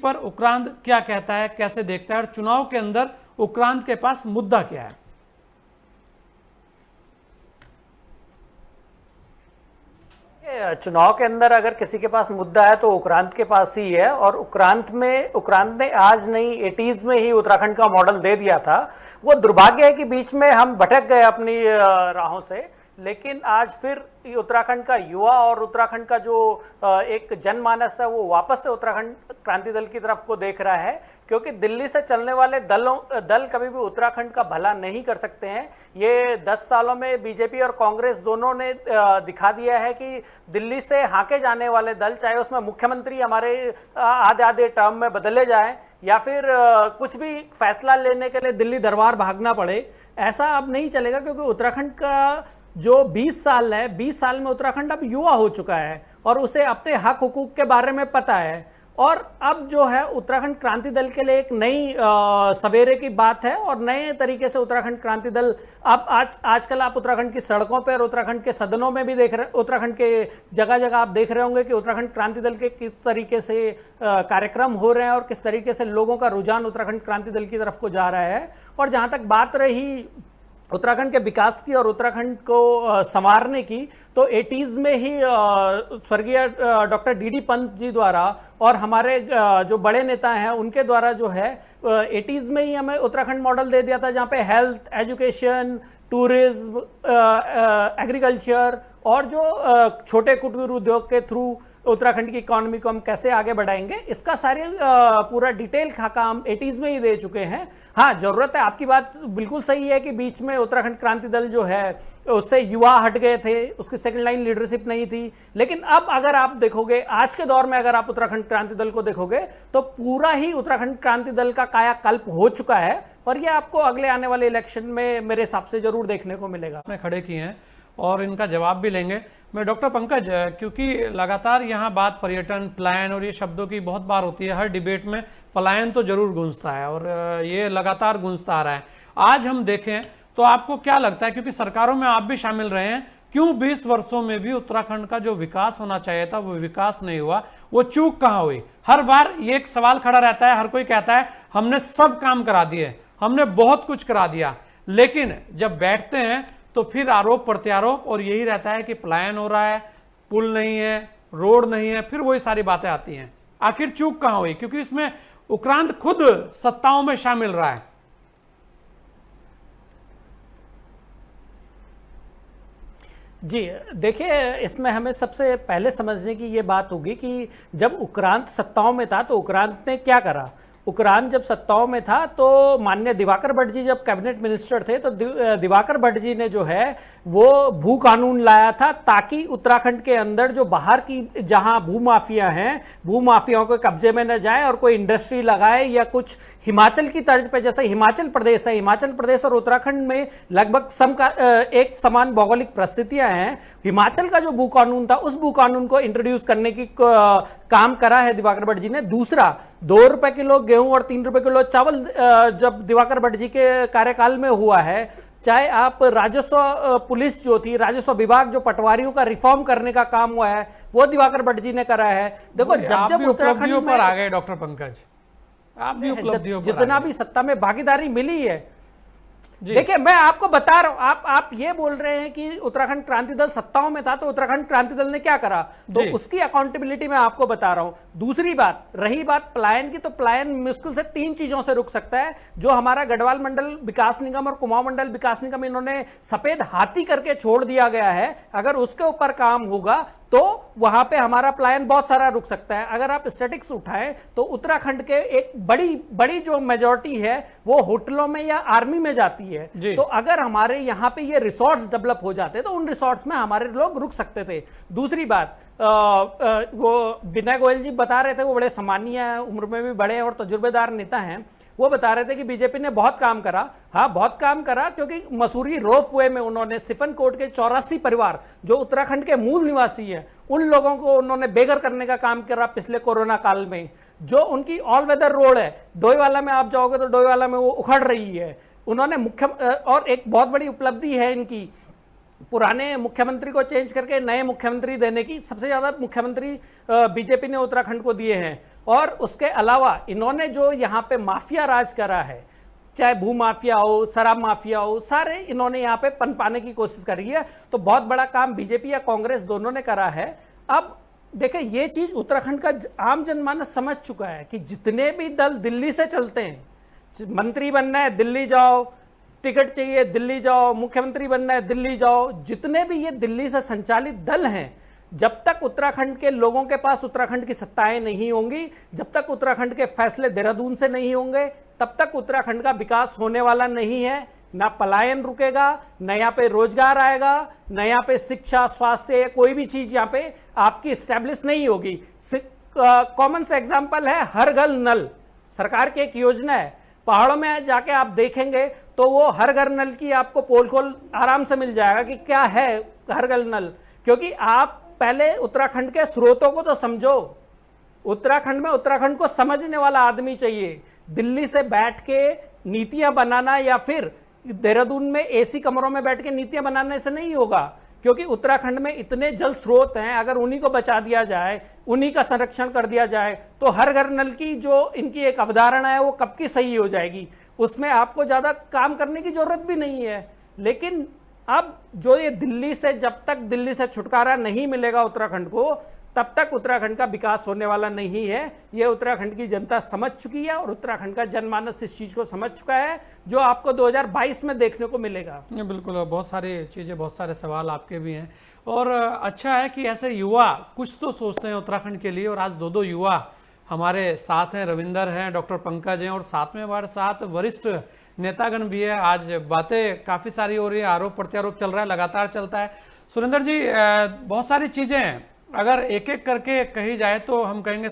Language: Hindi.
पर उक्रांद क्या कहता है, कैसे देखता है, और चुनाव के अंदर उक्रांद के पास मुद्दा क्या है? चुनाव के अंदर अगर किसी के पास मुद्दा है तो उक्रांद के पास ही है। और उक्रांद ने आज नहीं 80s में ही उत्तराखंड का मॉडल दे दिया था। वो दुर्भाग्य है कि बीच में हम भटक गए अपनी राहों से, लेकिन आज फिर उत्तराखंड का युवा और उत्तराखंड का जो एक जनमानस है वो वापस से उत्तराखंड क्रांति दल की तरफ को देख रहा है, क्योंकि दिल्ली से चलने वाले दल कभी भी उत्तराखंड का भला नहीं कर सकते हैं। ये 10 सालों में बीजेपी और कांग्रेस दोनों ने दिखा दिया है कि दिल्ली से हाके जाने वाले दल, चाहे उसमें मुख्यमंत्री हमारे आधे आधे टर्म में बदले जाए या फिर कुछ भी फैसला लेने के लिए दिल्ली दरबार भागना पड़े, ऐसा अब नहीं चलेगा। क्योंकि उत्तराखंड का जो 20 साल है, 20 साल में उत्तराखंड अब युवा हो चुका है और उसे अपने हक हुकूक के बारे में पता है। और अब जो है उत्तराखंड क्रांति दल के लिए एक नई सवेरे की बात है और नए तरीके से उत्तराखंड क्रांति दल अब आजकल आप उत्तराखंड की सड़कों पर और उत्तराखंड के सदनों में भी देख रहे, उत्तराखंड के जगह जगह आप देख रहे होंगे कि उत्तराखंड क्रांति दल के किस तरीके से कार्यक्रम हो रहे हैं और किस तरीके से लोगों का रुझान उत्तराखंड क्रांति दल की तरफ को जा रहा है। और जहां तक बात रही उत्तराखंड के विकास की और उत्तराखंड को संवारने की, तो 80s में ही स्वर्गीय डॉक्टर डीडी पंत जी द्वारा और हमारे जो बड़े नेता हैं उनके द्वारा जो है 80s में ही हमें उत्तराखंड मॉडल दे दिया था, जहां पे हेल्थ, एजुकेशन, टूरिज्म, एग्रीकल्चर और जो छोटे कुटीर उद्योग के थ्रू उत्तराखंड की इकोनॉमी को हम कैसे आगे बढ़ाएंगे, इसका सारे पूरा डिटेल खाका हम 80s में ही दे चुके हैं। हाँ, जरूरत है, आपकी बात बिल्कुल सही है कि बीच में उत्तराखंड क्रांति दल जो है उससे युवा हट गए थे, उसकी सेकंड लाइन लीडरशिप नहीं थी। लेकिन अब अगर आप देखोगे आज के दौर में, अगर आप उत्तराखंड क्रांति दल को देखोगे तो पूरा ही उत्तराखंड क्रांति दल का कायाकल्प हो चुका है और ये आपको अगले आने वाले इलेक्शन में मेरे हिसाब से जरूर देखने को मिलेगा। आपने खड़े किए हैं और इनका जवाब भी लेंगे। मैं डॉक्टर पंकज, क्योंकि लगातार यहाँ बात पर्यटन, पलायन और ये शब्दों की बहुत बार होती है, हर डिबेट में पलायन तो जरूर गूंजता है और ये लगातार गूंजता आ रहा है। आज हम देखें तो आपको क्या लगता है, क्योंकि सरकारों में आप भी शामिल रहे हैं, क्यों 20 वर्षों में भी उत्तराखंड का जो विकास होना चाहिए था वो विकास नहीं हुआ? वो चूक कहाँ हुई? हर बार ये एक सवाल खड़ा रहता है, हर कोई कहता है हमने सब काम करा दिए, हमने बहुत कुछ करा दिया, लेकिन जब बैठते हैं तो फिर आरोप प्रत्यारोप और यही रहता है कि पलायन हो रहा है, पुल नहीं है, रोड नहीं है, फिर वही सारी बातें आती हैं। आखिर चूक कहां हुई? क्योंकि इसमें उक्रांद खुद सत्ताओं में शामिल रहा है। जी देखिए, इसमें हमें सबसे पहले समझने की ये बात होगी कि जब उक्रांद सत्ताओं में था तो उक्रांद ने क्या करा। उक्रांद जब सत्ताओं में था तो माननीय दिवाकर भट्ट जी जब कैबिनेट मिनिस्टर थे तो दिवाकर भट्ट जी ने जो है वो भू कानून लाया था ताकि उत्तराखंड के अंदर जो बाहर की जहां भूमाफिया हैं, भूमाफियाओं के कब्जे में न जाए और कोई इंडस्ट्री लगाए या कुछ हिमाचल की तर्ज पे, जैसे हिमाचल प्रदेश है, हिमाचल प्रदेश और उत्तराखंड में लगभग एक समान भौगोलिक परिस्थितियां हैं। हिमाचल का जो भू कानून था उस भू कानून को इंट्रोड्यूस करने की काम करा है दिवाकर भट्ट जी ने। दूसरा, 2 रुपए किलो गेहूं और 3 रुपए किलो चावल जब दिवाकर भट्ट जी के कार्यकाल में हुआ है, चाहे आप राजस्व पुलिस जो थी, राजस्व विभाग जो पटवारियों का रिफॉर्म करने का काम हुआ है वो दिवाकर भट्ट जी ने करा है। देखो, जब उपलब्धियों पर आ गए डॉक्टर पंकज, आप भी उपलब्धियों पर जितना भी सत्ता में भागीदारी मिली है, देखिए मैं आपको बता रहा हूं, आप ये बोल रहे हैं कि उत्तराखंड क्रांति दल सत्ताओं में था तो उत्तराखंड क्रांति दल ने क्या करा, तो उसकी अकाउंटेबिलिटी मैं आपको बता रहा हूं। दूसरी बात, रही बात पलायन की, तो पलायन मुश्किल से 3 चीजों से रुक सकता है। जो हमारा गढ़वाल मंडल विकास निगम और कुमाऊं मंडल विकास निगम इन्होंने सफेद हाथी करके छोड़ दिया गया है, अगर उसके ऊपर काम होगा तो वहां पे हमारा पलायन बहुत सारा रुक सकता है। अगर आप स्टैटिक्स उठाएं तो उत्तराखंड के एक बड़ी जो मेजॉरिटी है वो होटलों में या आर्मी में जाती है। तो अगर हमारे यहाँ पे ये रिसोर्ट्स डेवलप हो जाते तो उन रिसोर्ट्स में हमारे लोग रुक सकते थे। दूसरी बात, वो विनय गोयल जी बता रहे थे, वो बड़े सम्मानीय हैं, उम्र में भी बड़े और तजुर्बेदार नेता हैं, वो बता रहे थे कि बीजेपी ने बहुत काम करा। हाँ, बहुत काम करा, क्योंकि मसूरी रोपवे में उन्होंने सिफन कोट के 84 परिवार जो उत्तराखंड के मूल निवासी हैं उन लोगों को उन्होंने बेघर करने का काम करा पिछले कोरोना काल में। जो उनकी ऑल वेदर रोड है, डोईवाला में आप जाओगे तो डोईवाला में वो उखड़ रही है, उन्होंने और एक बहुत बड़ी उपलब्धि है इनकी, पुराने मुख्यमंत्री को चेंज करके नए मुख्यमंत्री देने की। सबसे ज्यादा मुख्यमंत्री बीजेपी ने उत्तराखंड को दिए हैं। और उसके अलावा इन्होंने जो यहाँ पे माफिया राज करा है, चाहे भू माफिया हो, शराब माफिया हो, सारे इन्होंने यहाँ पे पनपाने की कोशिश करी है। तो बहुत बड़ा काम बीजेपी या कांग्रेस दोनों ने करा है। अब देखें, ये चीज उत्तराखंड का आम जनमानस समझ चुका है कि जितने भी दल दिल्ली से चलते हैं, मंत्री बनना है दिल्ली जाओ, टिकट चाहिए दिल्ली जाओ, मुख्यमंत्री बनना है दिल्ली जाओ, जितने भी ये दिल्ली से संचालित दल हैं, जब तक उत्तराखंड के लोगों के पास उत्तराखंड की सत्ताएं नहीं होंगी, जब तक उत्तराखंड के फैसले देहरादून से नहीं होंगे, तब तक उत्तराखंड का विकास होने वाला नहीं है। ना पलायन रुकेगा, न यहाँ पे रोजगार आएगा, न यहाँ पे शिक्षा, स्वास्थ्य, कोई भी चीज यहाँ पे आपकी स्टैब्लिश नहीं होगी। कॉमन सा एग्जाम्पल है हर घर नल, सरकार की एक योजना है। पहाड़ों में जाके आप देखेंगे तो वो हर घर नल की आपको पोल खोल आराम से मिल जाएगा कि क्या है हर घर नल। क्योंकि आप पहले उत्तराखंड के स्रोतों को तो समझो। उत्तराखंड में उत्तराखंड को समझने वाला आदमी चाहिए। दिल्ली से बैठ के नीतियां बनाना या फिर देहरादून में एसी कमरों में बैठ के नीतियां बनाने से नहीं होगा। क्योंकि उत्तराखंड में इतने जल स्रोत हैं, अगर उन्हीं को बचा दिया जाए, उन्हीं का संरक्षण कर दिया जाए, तो हर घर नल की जो इनकी एक अवधारणा है वो कब की सही हो जाएगी। उसमें आपको ज्यादा काम करने की जरूरत भी नहीं है। लेकिन अब जो ये दिल्ली से, जब तक दिल्ली से छुटकारा नहीं मिलेगा उत्तराखंड को, तब तक उत्तराखंड का विकास होने वाला नहीं है। ये उत्तराखंड की जनता समझ चुकी है और उत्तराखंड का जनमानस इस चीज को समझ चुका है, जो आपको 2022 में देखने को मिलेगा। बिल्कुल, बहुत सारी चीजें, बहुत सारे सवाल आपके भी हैं। और अच्छा है कि ऐसे युवा कुछ तो सोचते हैं उत्तराखंड के लिए। और आज दो युवा हमारे साथ हैं, रविंदर हैं, डॉक्टर पंकज हैं, और साथ में हमारे साथ वरिष्ठ नेतागण भी है। आज बातें काफी सारी हो रही है, आरोप प्रत्यारोप चल रहा है, लगातार चलता है। सुरेंद्र जी, बहुत सारी चीजें हैं, अगर एक एक करके कही जाए तो हम कहेंगे